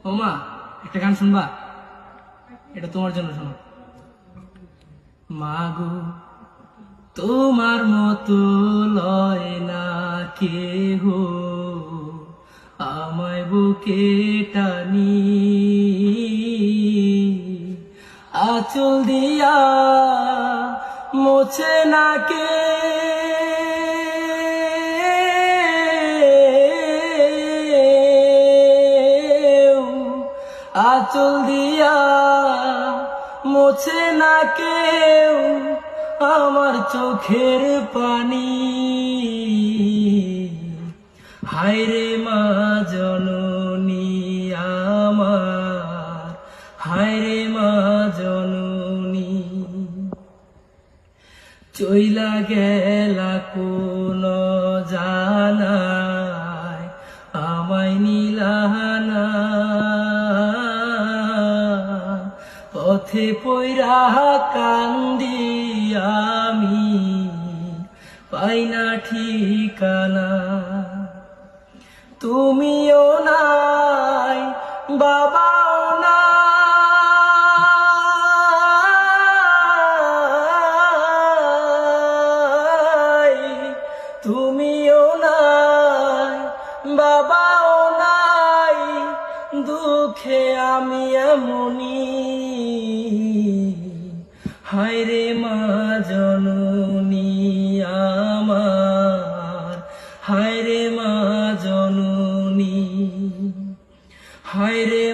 ও মা, একটা গান শুনবা? এটা তোমার জন্য, শোনো। মা গো, তোমার মতো লয় না কেহ আমায় বুকে টানি, আঁচল দিয়া মোছে না কে আঁচল দিয়া মোছে না কেউ আমার চোখের পানি। হায়রে মা জননী আমার, হায়রে মা জননী, চইলা গেলা কোন জানায় আমায় নিলানা, পথে পইরা কান্দি আমি পাই না ঠিকানা। তুমিও নাই বাবাও নাই, তুমিও নাই বাবাও নাই, দুঃখে আমি এমনি। হায়রে মা জননী আমার, হায়রে মা জননী, হায়রে